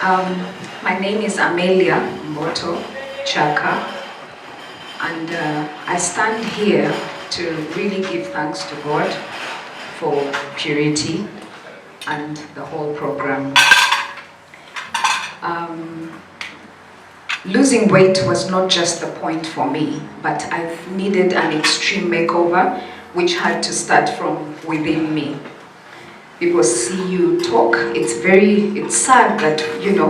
My name is Amelia Mboto Kyaka, and I stand here to really give thanks to God for purity and the whole program. Losing weight was not just the point for me, but I needed an extreme makeover which had to start from within me. People see you talk, it's sad that,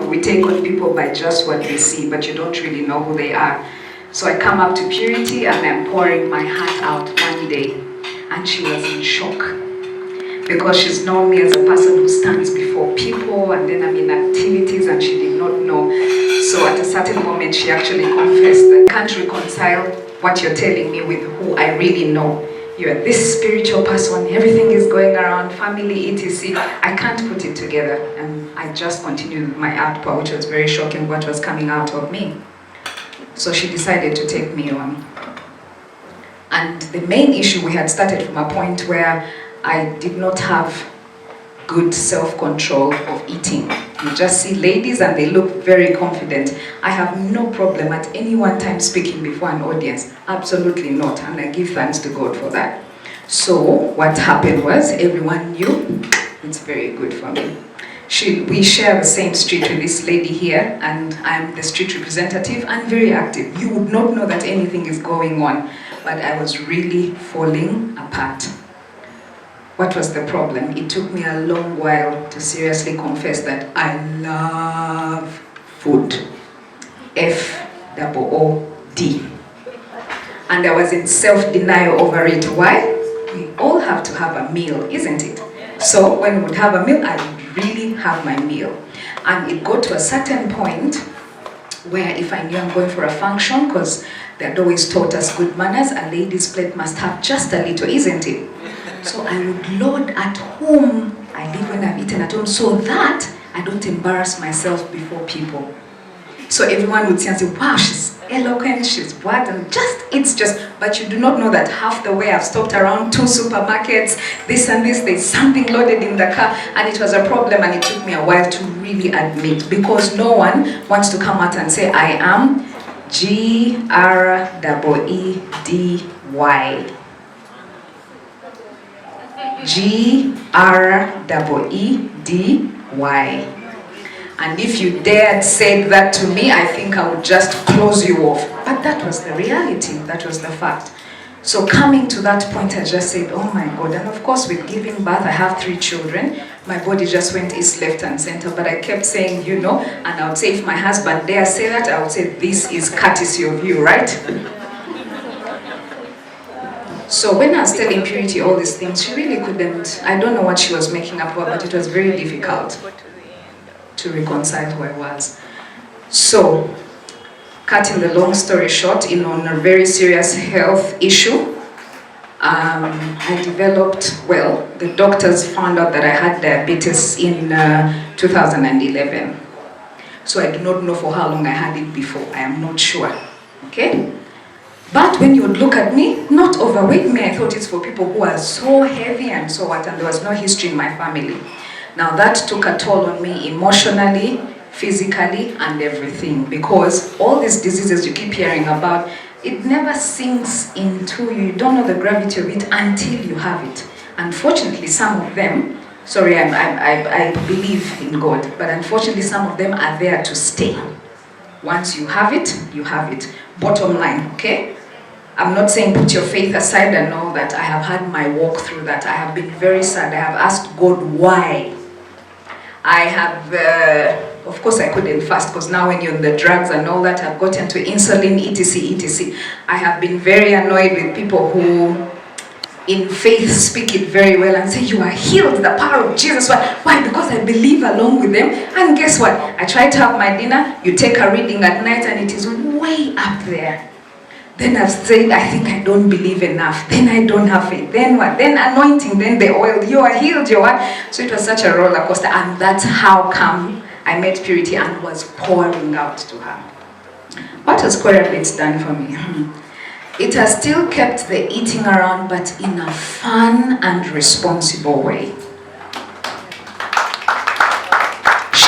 we take on people by just what they see, but you don't really know who they are. So I come up to Purity and I'm pouring my heart out one day, and she was in shock because she's known me as a person who stands before people, and then I'm in activities and she did not know. So at a certain moment she actually confessed that I can't reconcile what you're telling me with who I really know. You're this spiritual person, everything is going around, family, etc. I can't put it together. And I just continued my outpour, which was very shocking what was coming out of me. So she decided to take me on. And the main issue, we had started from a point where I did not have good self-control of eating. You just see ladies and they look very confident. I have no problem at any one time speaking before an audience. Absolutely not. And I give thanks to God for that. So what happened was everyone knew it's very good for me. We share the same street with this lady here, and I'm the street representative and very active. You would not know that anything is going on, but I was really falling apart. What was the problem? It took me a long while to seriously confess that I love food. F-O-O-D. And I was in self-denial over it. Why? We all have to have a meal, isn't it? So when we would have a meal, I would really have my meal. And it got to a certain point where if I knew I'm going for a function, because they had always taught us good manners, a lady's plate must have just a little, isn't it? So I would load at home. I live when I've eaten at home so that I don't embarrass myself before people. So everyone would see and say, wow, she's eloquent, she's what, and but you do not know that half the way I've stopped around 2 supermarkets, this and this, there's something loaded in the car, and it was a problem, and it took me a while to really admit, because no one wants to come out and say, I am G-R-E-E-D-Y. G-R-E-E-D-Y. And if you dared say that to me, I think I would just close you off. But that was the reality, that was the fact. So coming to that point, I just said, oh my God. And of course, with giving birth, I have 3 children. My body just went east, left, and center. But I kept saying, and I would say, if my husband dare say that, I would say, this is courtesy of you, right? So when I was telling Purity all these things, she really couldn't, I don't know what she was making up for, but it was very difficult to reconcile who I was. So, cutting the long story short, on a very serious health issue, I developed, the doctors found out that I had diabetes in 2011. So I do not know for how long I had it before. I am not sure, okay? But when you would look at me, not overweight me, I thought it's for people who are so heavy and so what, and there was no history in my family. Now that took a toll on me emotionally, physically, and everything, because all these diseases you keep hearing about, it never sinks into you. You don't know the gravity of it until you have it. Unfortunately, some of them, I believe in God, but unfortunately some of them are there to stay. Once you have it, you have it. Bottom line, okay? I'm not saying put your faith aside and know that I have had my walk through that. I have been very sad. I have asked God why. I have, of course I couldn't fast because now when you're on the drugs and all that, I've gotten to insulin, etc, etc. I have been very annoyed with people who in faith speak it very well and say, you are healed, the power of Jesus. Why? Because I believe along with them. And guess what? I try to have my dinner, you take a reading at night and it is way up there. Then I've said, I think I don't believe enough. Then I don't have faith. Then what? Then anointing, then the oil. You are healed, you are. So it was such a roller coaster. And that's how come I met Purity and was pouring out to her. What has KweraBITS done for me? It has still kept the eating around, but in a fun and responsible way.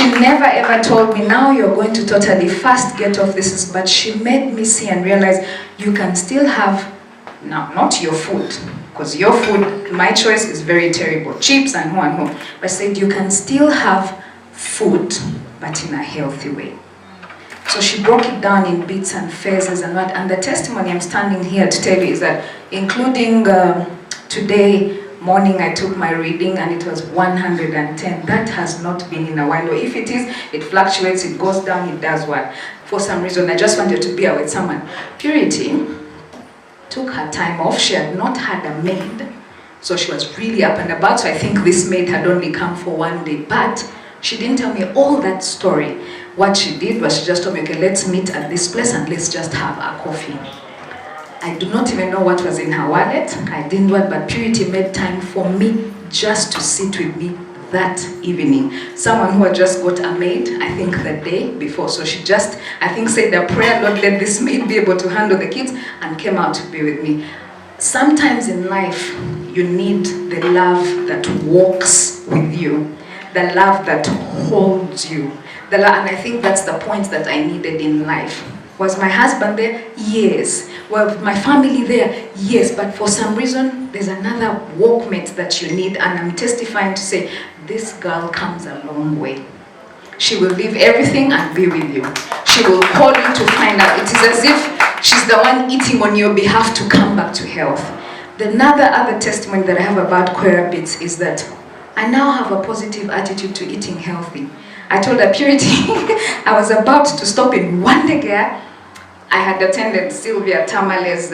She never ever told me, now you're going to totally fast, get off this, but she made me see and realize you can still have, now not your food, because your food, my choice is very terrible, chips and who, but said you can still have food, but in a healthy way. So she broke it down in bits and phases and what, and the testimony I'm standing here to tell you is that, including today morning I took my reading and it was 110. That has not been in a while. Or if it is, it fluctuates, it goes down, it does what. For some reason, I just wanted to be with someone. Purity took her time off. She had not had a maid, so she was really up and about. So I think this maid had only come for one day, but she didn't tell me all that story. What she did was she just told me, okay, let's meet at this place and let's just have a coffee. I do not even know what was in her wallet. I didn't know it, but Purity made time for me just to sit with me that evening. Someone who had just got a maid, I think the day before. So she just, I think, said a prayer, Lord, let this maid be able to handle the kids, and came out to be with me. Sometimes in life, you need the love that walks with you, the love that holds you. And I think that's the point that I needed in life. Was my husband there? Yes. Was my family there? Yes. But for some reason, there's another walkmate that you need, and I'm testifying to say, this girl comes a long way. She will leave everything and be with you. She will call you to find out. It is as if she's the one eating on your behalf to come back to health. Other testimony that I have about KweraBITS is that I now have a positive attitude to eating healthy. I told her, Purity, I was about to stop in one day. I had attended Sylvia Tamale's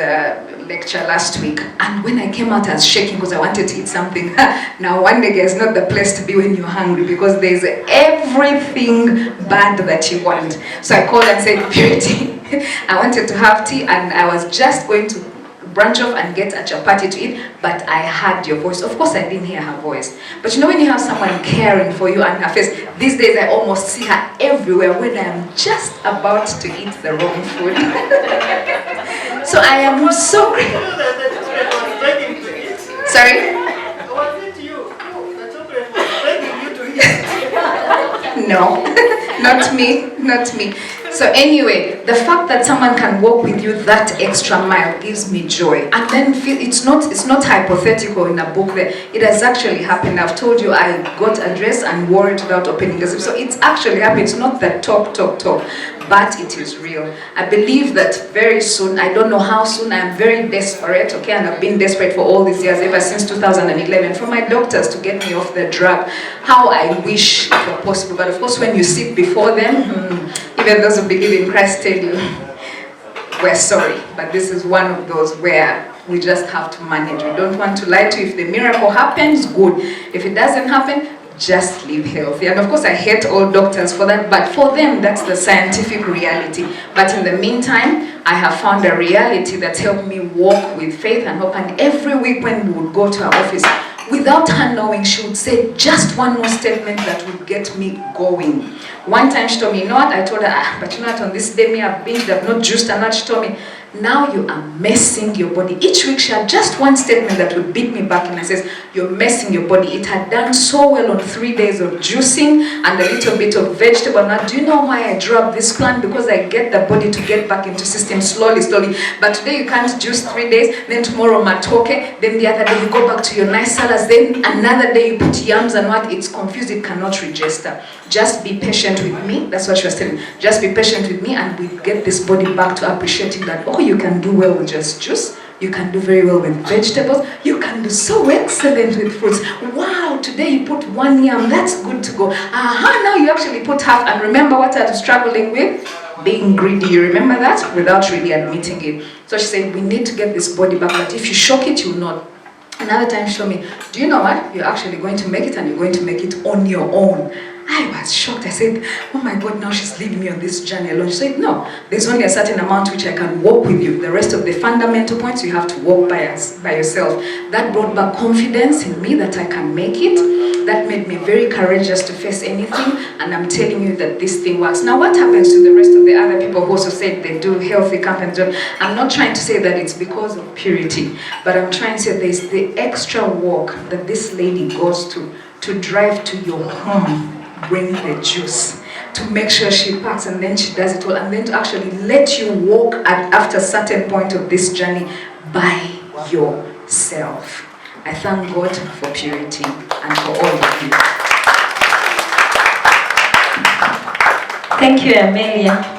lecture last week, and when I came out, I was shaking because I wanted to eat something. Now, one day is not the place to be when you're hungry, because there's everything bad that you want. So I called and said, Purity, I wanted to have tea, and I was just going to branch off and get a chapati to eat, but I heard your voice. Of course, I didn't hear her voice. But you know when you have someone caring for you and her face, these days I almost see her everywhere when I'm just about to eat the wrong food. So I am so grateful. Sorry? Was it you? The chocolate was begging you to eat. No, not me, not me. So anyway, the fact that someone can walk with you that extra mile gives me joy. And then it's not hypothetical in a book there. It has actually happened. I've told you I got a dress and wore it without opening the zip. So it's actually happened. It's not that talk, but it is real. I believe that very soon, I don't know how soon, I'm very desperate, okay, and I've been desperate for all these years, ever since 2011, for my doctors to get me off the drug. How I wish it were possible, but of course when you sit before them, even those who believe in Christ tell you, we're sorry, but this is one of those where we just have to manage. We don't want to lie to you. If the miracle happens, good. If it doesn't happen, just live healthy. And of course I hate all doctors for that, but for them that's the scientific reality. But in the meantime, I have found a reality that's helped me walk with faith and hope. And every week when we would go to her office, without her knowing, she would say just one more statement that would get me going. One time she told me, you know what? I told her, but you know what, on this day, I've binged, I've not juiced and not. She told me, now you are messing your body. Each week she had just one statement that would beat me back, and I says, you're messing your body. It had done so well on 3 days of juicing and a little bit of vegetable. Now, do you know why I dropped this plan? Because I get the body to get back into system slowly. But today you can't juice 3 days, then tomorrow matoke, then the other day you go back to your nice salads, then another day you put yams and what? It's confused, it cannot register. Just be patient with me. That's what she was telling me. Just be patient with me, and we get this body back to appreciating that, oh, you can do well with just juice. You can do very well with vegetables. You can do so excellent with fruits. Wow, today you put 1 yam. That's good to go. Now you actually put half. And remember what I was struggling with? Being greedy. You remember that? Without really admitting it. So she said, we need to get this body back. But if you shock it, you'll not. Another time she told me, do you know what? You're actually going to make it, and you're going to make it on your own. I was shocked. I said, oh my God, now she's leaving me on this journey alone. She said, no, there's only a certain amount which I can walk with you. The rest of the fundamental points you have to walk by yourself. That brought back confidence in me that I can make it. That made me very courageous to face anything. And I'm telling you that this thing works. Now, what happens to the rest of the other people who also said they do healthy campaigns? I'm not trying to say that it's because of purity, but I'm trying to say there's the extra walk that this lady goes to drive to your home bring the juice, to make sure she packs and then she does it all, and then to actually let you walk after a certain point of this journey by yourself. I thank God for purity and for all of you. Thank you, Amelia.